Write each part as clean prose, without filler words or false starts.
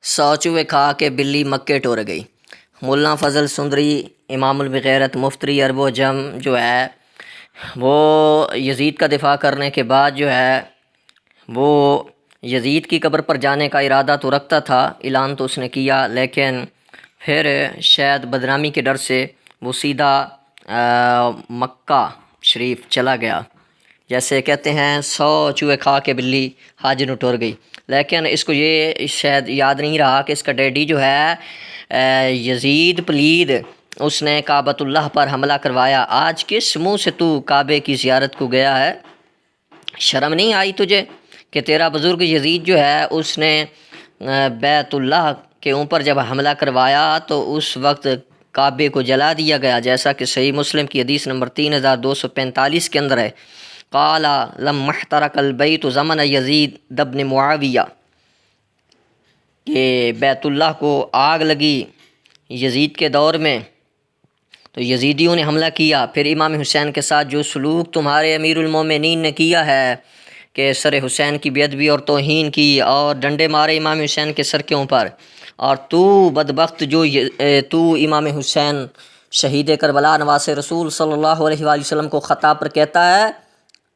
100 چوہے کھا کے بلی مکے ٹور گئی۔ مولانا فضل سندری امام البغیرت مفتری عرب و جم جو ہے وہ یزید کا دفاع کرنے کے بعد جو ہے وہ یزید کی قبر پر جانے کا ارادہ تو رکھتا تھا، اعلان تو اس نے کیا، لیکن پھر شاید بدنامی کے ڈر سے وہ سیدھا مکہ شریف چلا گیا۔ جیسے کہتے ہیں 100 چوہے کھا کے بلی حج نو ٹر گئی، لیکن اس کو یہ شاید یاد نہیں رہا کہ اس کا ڈیڈی جو ہے یزید پلید، اس نے کعبۃ اللہ پر حملہ کروایا۔ آج کس منہ سے تو کعبے کی زیارت کو گیا ہے؟ شرم نہیں آئی تجھے کہ تیرا بزرگ یزید جو ہے اس نے بیت اللہ کے اوپر جب حملہ کروایا تو اس وقت کعبے کو جلا دیا گیا، جیسا کہ صحیح مسلم کی حدیث نمبر 3245 کے اندر ہے، قال لما احترق البیت زمن یزید بن معاویہ، کہ بیت اللہ کو آگ لگی یزید کے دور میں تو یزیدیوں نے حملہ کیا۔ پھر امام حسین کے ساتھ جو سلوک تمہارے امیر المومنین نے کیا ہے کہ سر حسین کی بے ادبی اور توہین کی اور ڈنڈے مارے امام حسین کے سر کے اوپر، اور تو بدبخت جو تو امام حسین شہید کربلا نواز رسول صلی اللہ علیہ وآلہ وسلم کو خطا پر کہتا ہے،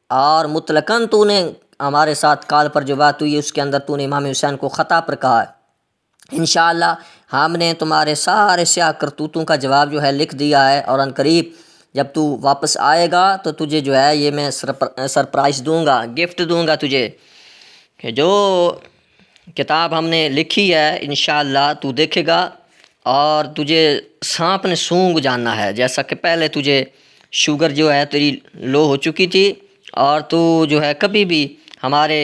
اور مطلقاً تو نے ہمارے ساتھ کال پر جو بات ہوئی اس کے اندر تو نے امام حسین کو خطا پر کہا ہے۔ انشاءاللہ ہم نے تمہارے سارے سیاہ کرتوتوں کا جواب جو ہے لکھ دیا ہے، اور عنقریب جب تو واپس آئے گا تو تجھے جو ہے یہ میں سرپرائز دوں گا، گفٹ دوں گا تجھے، کہ جو کتاب ہم نے لکھی ہے انشاءاللہ تو دیکھے گا اور تجھے سانپ نے سونگ جاننا ہے، جیسا کہ پہلے تجھے شوگر جو ہے تیری لو ہو چکی تھی، اور تو جو ہے کبھی بھی ہمارے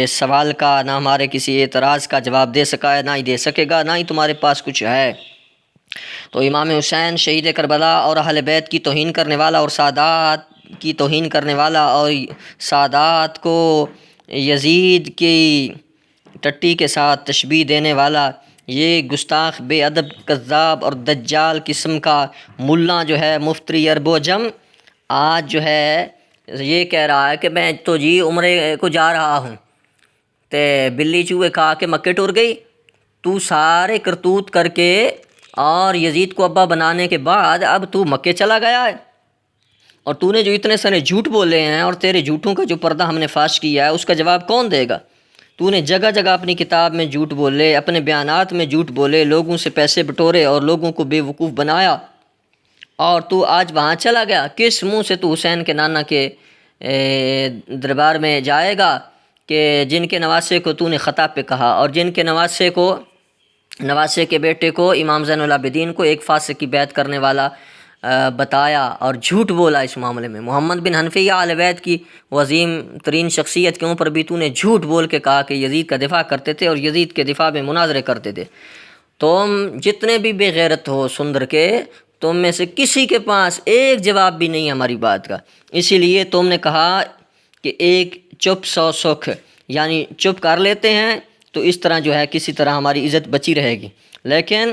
سوال کا نہ ہمارے کسی اعتراض کا جواب دے سکا ہے، نہ ہی دے سکے گا، نہ ہی تمہارے پاس کچھ ہے۔ تو امام حسین شہید کربلا اور اہل بیت کی توہین کرنے والا اور سادات کی توہین کرنے والا اور سادات کو یزید کی ٹٹی کے ساتھ تشبیہ دینے والا، یہ گستاخ بے ادب کذاب اور دجال قسم کا ملا جو ہے مفتری عرب و جم، آج جو ہے یہ کہہ رہا ہے کہ میں تو جی عمرے کو جا رہا ہوں، تے بلی چوہے کھا کے مکے ٹور گئی۔ تو سارے کرتوت کر کے اور یزید کو ابا بنانے کے بعد اب تو مکے چلا گیا ہے، اور تو نے جو اتنے سارے جھوٹ بولے ہیں اور تیرے جھوٹوں کا جو پردہ ہم نے فاش کیا ہے اس کا جواب کون دے گا؟ تو نے جگہ جگہ اپنی کتاب میں جھوٹ بولے، اپنے بیانات میں جھوٹ بولے، لوگوں سے پیسے بٹورے اور لوگوں کو بے وقوف بنایا، اور تو آج وہاں چلا گیا۔ کس منہ سے تو حسین کے نانا کے دربار میں جائے گا کہ جن کے نواسے کو تو نے خطا پہ کہا، اور جن کے نواسے کے بیٹے کو امام زین العابدین کو ایک فاسق کی بیعت کرنے والا بتایا اور جھوٹ بولا اس معاملے میں۔ محمد بن حنفیہ اہل بیت کی وہ عظیم ترین شخصیت کے اوپر بھی تو نے جھوٹ بول کے کہا کہ یزید کا دفاع کرتے تھے اور یزید کے دفاع میں مناظرے کرتے تھے۔ تم جتنے بھی بے غیرت ہو سندر کے، تم میں سے کسی کے پاس ایک جواب بھی نہیں ہے ہماری بات کا، اسی لیے تم نے کہا کہ ایک چپ 100 سکھ، یعنی چپ کر لیتے ہیں تو اس طرح جو ہے کسی طرح ہماری عزت بچی رہے گی، لیکن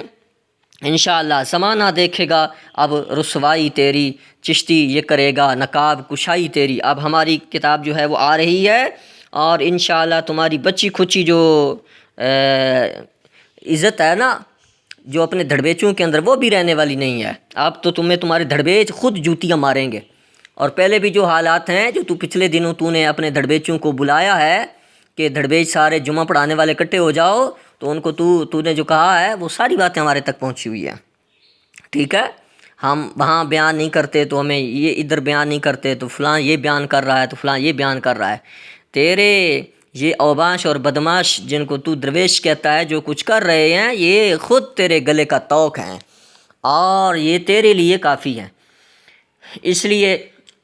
انشاءاللہ زمانہ دیکھے گا، اب رسوائی تیری چشتی یہ کرے گا، نقاب کشائی تیری۔ اب ہماری کتاب جو ہے وہ آ رہی ہے، اور انشاءاللہ تمہاری بچی کھچی جو عزت ہے نا جو اپنے دھڑبیچوں کے اندر، وہ بھی رہنے والی نہیں ہے۔ اب تو تمہیں تمہارے دھڑبیچ خود جوتیاں ماریں گے، اور پہلے بھی جو حالات ہیں جو تو پچھلے دنوں تو نے اپنے دھڑبیچوں کو بلایا ہے کہ دھڑبیچ سارے جمعہ پڑھانے والے اکٹھے ہو جاؤ، تو ان کو تو نے جو کہا ہے وہ ساری باتیں ہمارے تک پہنچی ہوئی ہیں، ٹھیک ہے؟ ہم وہاں بیان نہیں کرتے تو ہمیں یہ ادھر بیان نہیں کرتے تو فلاں یہ بیان کر رہا ہے تو فلاں یہ بیان کر رہا ہے۔ تیرے یہ اوباش اور بدماش جن کو تو درویش کہتا ہے جو کچھ کر رہے ہیں، یہ خود تیرے گلے کا توق ہیں، اور یہ تیرے لیے کافی ہیں۔ اس لیے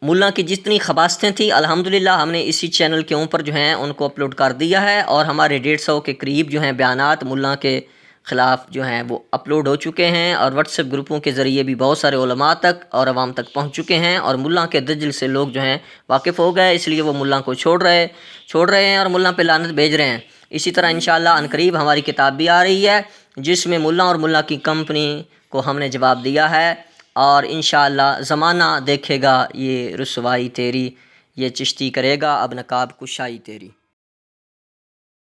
ملا کی جتنی خباستیں تھیں الحمدللہ ہم نے اسی چینل کے اوپر جو ہیں ان کو اپلوڈ کر دیا ہے، اور ہمارے 150 کے قریب جو ہیں بیانات ملا کے خلاف جو ہیں وہ اپلوڈ ہو چکے ہیں، اور واٹس ایپ گروپوں کے ذریعے بھی بہت سارے علماء تک اور عوام تک پہنچ چکے ہیں، اور ملا کے دجل سے لوگ جو ہیں واقف ہو گئے، اس لیے وہ ملا کو چھوڑ رہے ہیں اور ملا پہ لعنت بھیج رہے ہیں۔ اسی طرح انشاءاللہ عنقریب ہماری کتاب بھی آ رہی ہے جس میں ملا اور ملا کی کمپنی کو ہم نے جواب دیا ہے، اور انشاءاللہ زمانہ دیکھے گا یہ رسوائی تیری، یہ چشتی کرے گا اب نقاب کشائی تیری۔